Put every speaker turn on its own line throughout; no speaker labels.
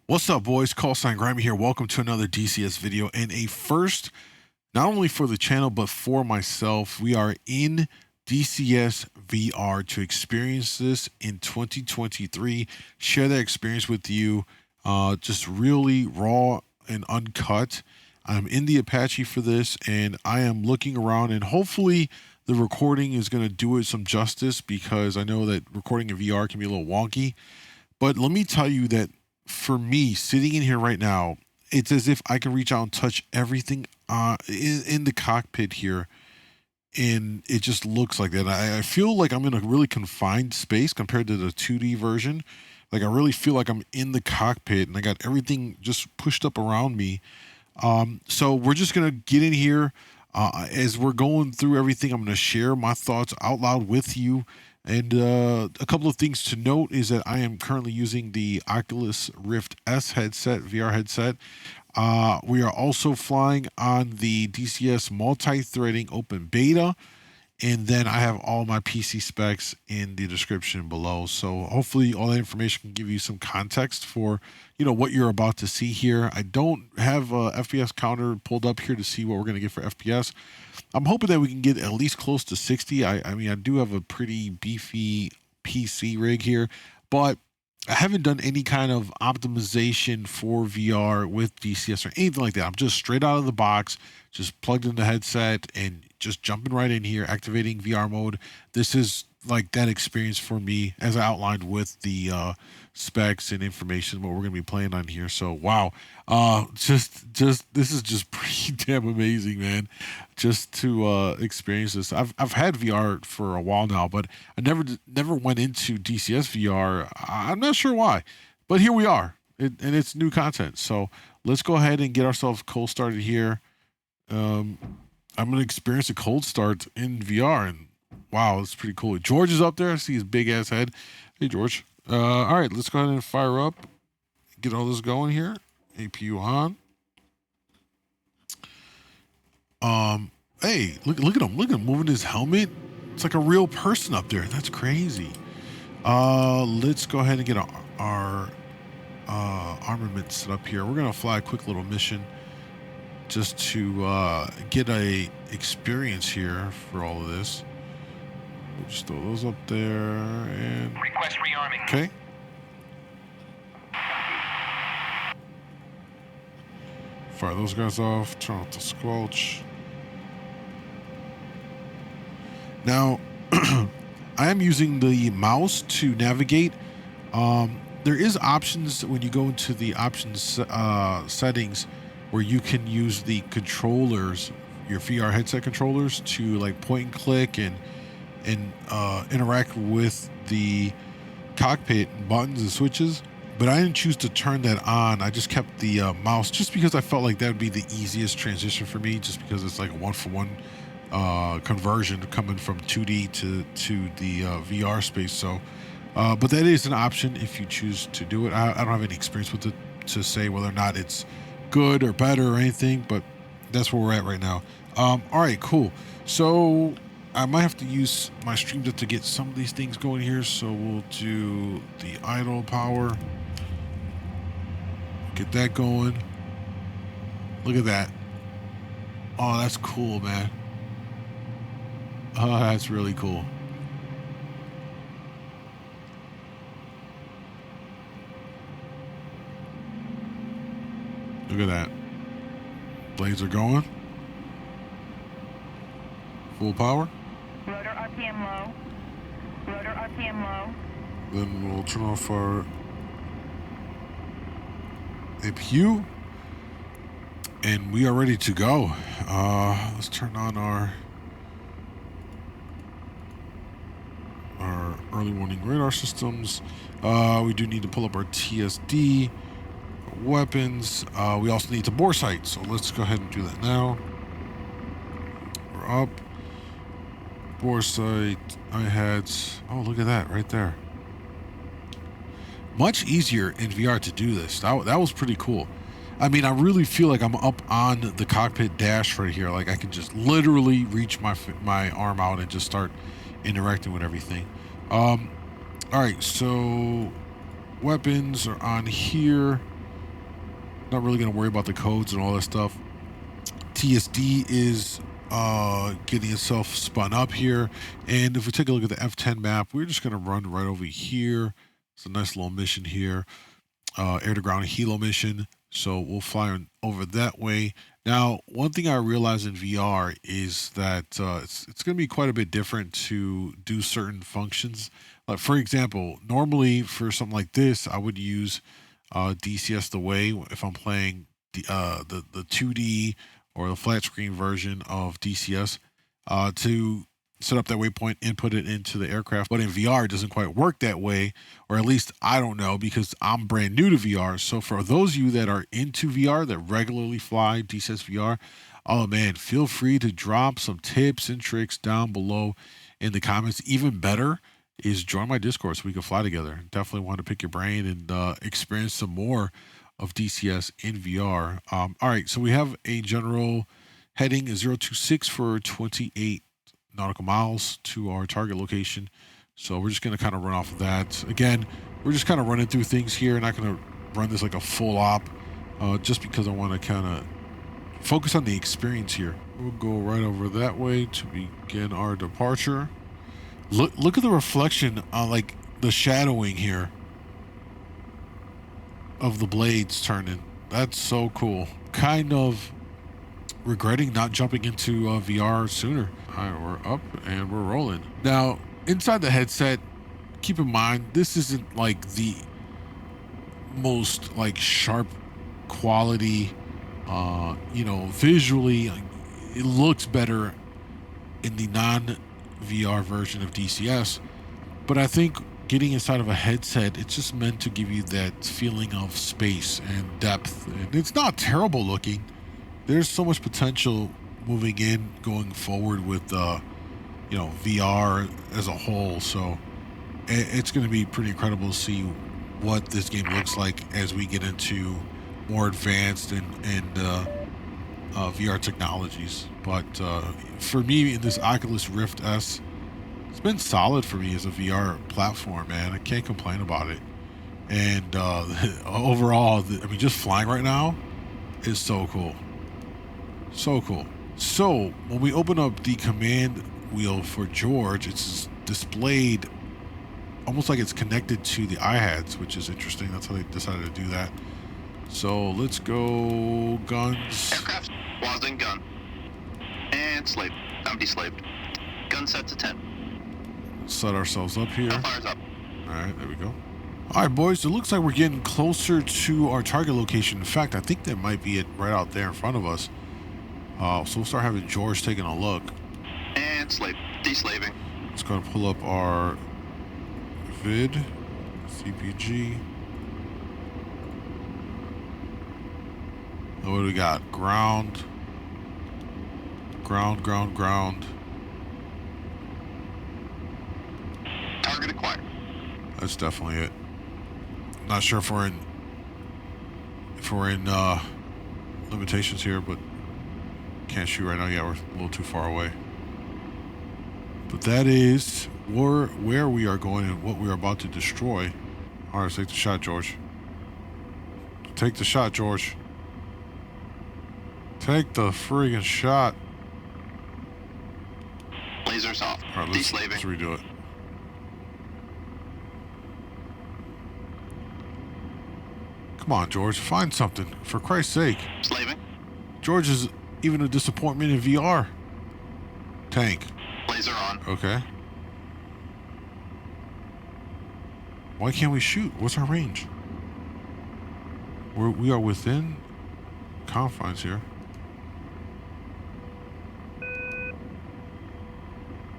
What's up, boys? Callsign Grimey here. Welcome to another DCS video and a first, not only for the channel, but for myself. We are in DCS VR to experience this in 2023. Share that experience with you, just really raw and uncut. I'm in the Apache for this, and I am looking around, and hopefully the recording is going to do it some justice, because I know that recording in VR can be a little wonky. But let me tell you that for me, sitting in here right now, it's as if I can reach out and touch everything in the cockpit here, and it just looks like that. I feel like I'm in a really confined space compared to the 2D version. Like, I really feel like I'm in the cockpit, and I got everything just pushed up around me. So we're just gonna get in here. As we're going through everything, I'm gonna share my thoughts out loud with you. And a couple of things to note is that I am currently using the Oculus Rift S headset, VR headset. We are also flying on the DCS multi-threading open beta. And then I have all my PC specs in the description below. So hopefully all that information can give you some context for, what you're about to see here. I don't have a FPS counter pulled up here to see what we're going to get for FPS. I'm hoping that we can get at least close to 60. I mean, I do have a pretty beefy PC rig here, but I haven't done any kind of optimization for VR with DCS or anything like that. I'm just straight out of the box, just plugged in the headset and just jumping right in here, activating VR mode. This is like that experience for me, as I outlined with the specs and information what we're going to be playing on here. So wow, just this is just pretty damn amazing, man. Just to experience this. I've had VR for a while now, but I never went into DCS VR. I'm not sure why, but here we are, and it's new content. So let's go ahead and get ourselves cold started here. I'm gonna experience a cold start in VR, and wow, it's pretty cool. George is up there. I see his big ass head. Hey, George. All right, let's go ahead and fire up. Get all this going here. APU on. Hey, look at him. Look at him moving his helmet. It's like a real person up there. That's crazy. Let's go ahead and get our armament set up here. We're gonna fly a quick little mission just to get a experience here for all of this. We'll just throw those up there and
request rearming.
Okay. Fire those guys off. Turn off the squelch. Now, I am using the mouse to navigate. There is options when you go into the options settings where you can use the controllers, your VR headset controllers, to like point and click and interact with the cockpit buttons and switches. But I didn't choose to turn that on. I just kept the mouse, just because I felt like that would be the easiest transition for me, just because it's like a one-for-one conversion coming from 2D to the VR space. So but that is an option if you choose to do it. I don't have any experience with it to say whether or not it's good or better or anything, but that's where we're at right now. All right, cool. So I might have to use my stream deck to get some of these things going here. So we'll do the idle power. Get that going. Look at that. Oh, that's cool, man. Oh, that's really cool. Look at that. Blades are going. Full power.
Rotor RPM low. Rotor RPM low.
Then we'll turn off our APU. And we are ready to go. Let's turn on our early warning radar systems. We do need to pull up our TSD, weapons. We also need to bore sight. So let's go ahead and do that now. We're up. Bore sight. Oh, look at that right there. Much easier in VR to do this. That was pretty cool. I mean, I really feel like I'm up on the cockpit dash right here. Like I can just literally reach my arm out and just start interacting with everything. All right, so weapons are on here. Not really going to worry about the codes and all that stuff. TSD is getting itself spun up here. And if we take a look at the F10 map, we're just going to run right over here. It's a nice little mission here. Air to ground helo mission. So we'll fly over that way. Now, one thing I realized in VR is that it's going to be quite a bit different to do certain functions. Like, for example, normally for something like this, I would use DCS the way if I'm playing the 2D or the flat screen version of DCS to set up that waypoint, input it into the aircraft. But in VR, it doesn't quite work that way, or at least I don't know, because I'm brand new to VR. So for those of you that are into VR, that regularly fly DCS VR, oh man, feel free to drop some tips and tricks down below in the comments. Even better is join my Discord so we can fly together. Definitely want to pick your brain and experience some more of DCS in VR. All right, so we have a general heading 026 for 28 nautical miles to our target location. So we're just going to kind of run off of that. Again, we're just kind of running through things here. Not going to run this like a full op, just because I want to kind of focus on the experience here. We'll go right over that way to begin our departure. Look at the reflection on like the shadowing here of the blades turning. That's so cool. Kind of regretting not jumping into VR sooner. All right, we're up and we're rolling. Now, inside the headset, keep in mind, this isn't like the most like sharp quality, visually, it looks better in the non-VR version of DCS, but I think getting inside of a headset, it's just meant to give you that feeling of space and depth, and it's not terrible looking. There's so much potential moving in going forward with VR as a whole. So it's going to be pretty incredible to see what this game looks like as we get into more advanced and VR technologies. But for me, in this Oculus Rift S, it's been solid for me as a VR platform, man. I can't complain about it. And overall, just flying right now is so cool. So cool. So when we open up the command wheel for George, it's displayed almost like it's connected to the iHads, which is interesting. That's how they decided to do that. So let's go guns.
Aircraft, Wasdin gun. And slave. Empty slaved. Gun set to 10.
Set ourselves up here.
Fires up.
All right, there we go. All right, boys, it looks like we're getting closer to our target location. In fact, I think that might be it right out there in front of us. So we'll start having George taking a look.
And slave. Deslaving.
Let's go and pull up our vid, CPG. What do we got? Ground. Ground.
Target acquired.
That's definitely it. Not sure if we're in limitations here, but can't shoot right now. Yeah, we're a little too far away. But that is where we are going and what we are about to destroy. All right, let's take the shot, George. Take the shot, George. Take the friggin' shot.
Lasers off.
All right, let's redo it. Come on, George. Find something. For Christ's sake.
Slaving.
George is even a disappointment in VR. Tank.
Laser on.
Okay. Why can't we shoot? What's our range? We are within confines here.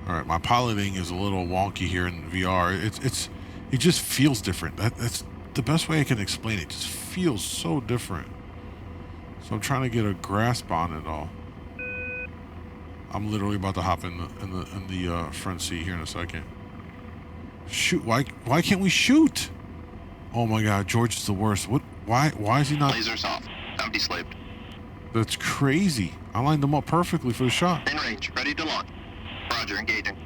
All right, my piloting is a little wonky here in VR. It just feels different. That's the best way I can explain it. It just feels so different. So I'm trying to get a grasp on it all. I'm literally about to hop in the front seat here in a second. Shoot! Why can't we shoot? Oh my God, George is the worst. What? Why is he not?
Lasers off. Empty slaved.
That's crazy. I lined them up perfectly for the shot.
In range. Ready to launch. Roger. Engaging.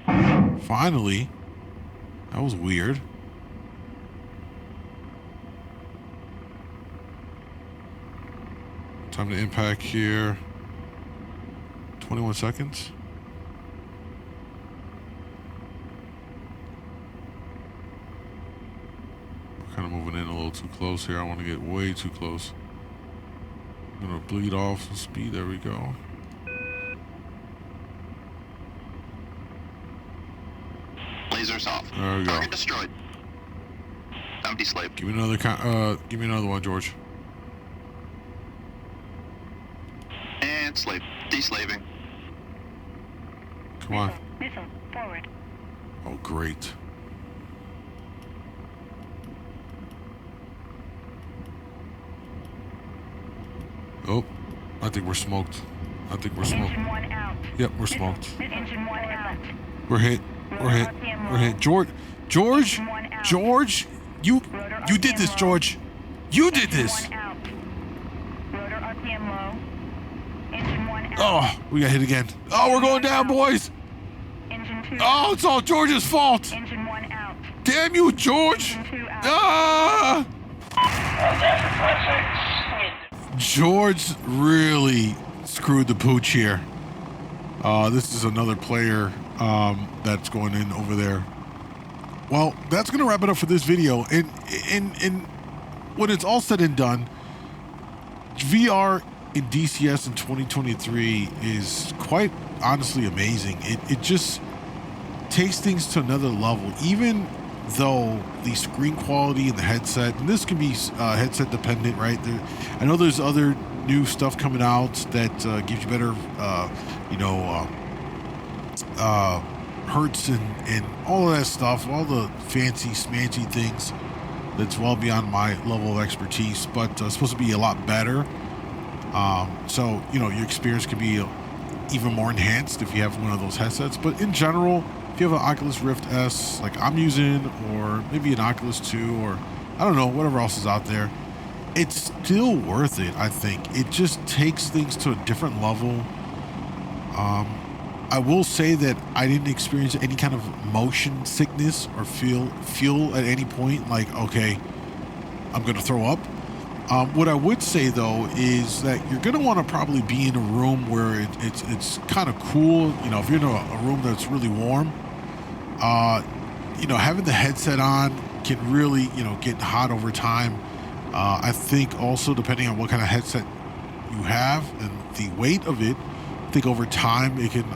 Finally. That was weird. Time to impact here. 21 seconds. We're kind of moving in a little too close here. I want to get way too close. I'm going to bleed off some speed. There we go.
Lasers off.
There we go.
Target destroyed. Empty slave.
Give me another give me another one, George.
And slave. Deslaving.
Come on.
Missile, forward.
Oh, great. Oh, I think we're smoked. I think we're smoked.
Engine 1 out.
Yep, we're smoked.
Engine 1 out.
We're hit. We're hit. We're hit. George, you did this, George. You did this.
Engine 1 out. Rotor RPM low. Engine 1 out.
Oh, we got hit again. Oh, we're going down, boys.
Engine 2
Oh, it's all George's fault.
Engine 1 out.
Damn you, George.
Engine 2 out.
Ah! George really screwed the pooch here. This is another player that's going in over there. Well, that's going to wrap it up for this video. And when it's all said and done, VR in DCS in 2023 is quite honestly amazing. It just takes things to another level, even though the screen quality and the headset, and this can be headset dependent, right? I know there's other new stuff coming out that gives you better, hertz and all of that stuff, all the fancy smancy things that's well beyond my level of expertise, but it's supposed to be a lot better. So, your experience can be even more enhanced if you have one of those headsets. But in general, if you have an Oculus Rift S like I'm using, or maybe an Oculus 2, or I don't know, whatever else is out there, it's still worth it, I think. It just takes things to a different level. I will say that I didn't experience any kind of motion sickness or feel at any point like, okay, I'm going to throw up. What I would say though is that you're going to want to probably be in a room where it's kind of cool. If you're in a room that's really warm, having the headset on can really, get hot over time. I think also depending on what kind of headset you have and the weight of it, I think over time it can,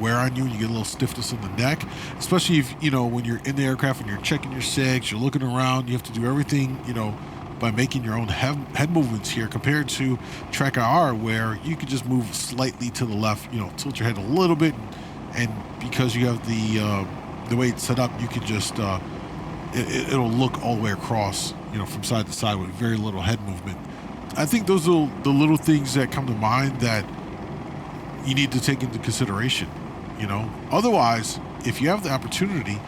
wear on you and you get a little stiffness in the neck, especially if, when you're in the aircraft and you're checking your SIGs, you're looking around, you have to do everything, by making your own head movements here compared to Track IR, where you can just move slightly to the left, tilt your head a little bit, and because you have the way it's set up, you can just, it'll look all the way across, from side to side with very little head movement. I think those are the little things that come to mind that you need to take into consideration, Otherwise, if you have the opportunity,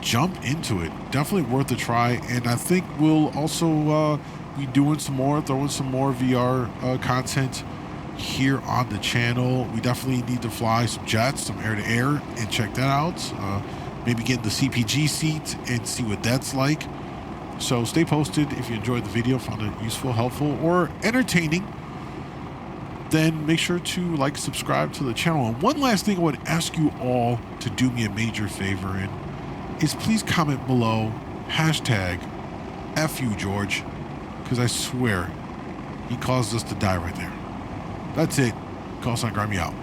jump into it. Definitely worth a try. And I think we'll also be doing throwing some more VR content here on the channel. We definitely need to fly some jets, some air-to-air, and check that out. Maybe get in the CPG seat and see what that's like. So stay posted. If you enjoyed the video, found it useful, helpful, or entertaining, then make sure to like, subscribe to the channel. And one last thing I would ask you all to do me a major favor in is please comment below #FU George, because I swear he caused us to die right there. That's it. Callsign Grimey out.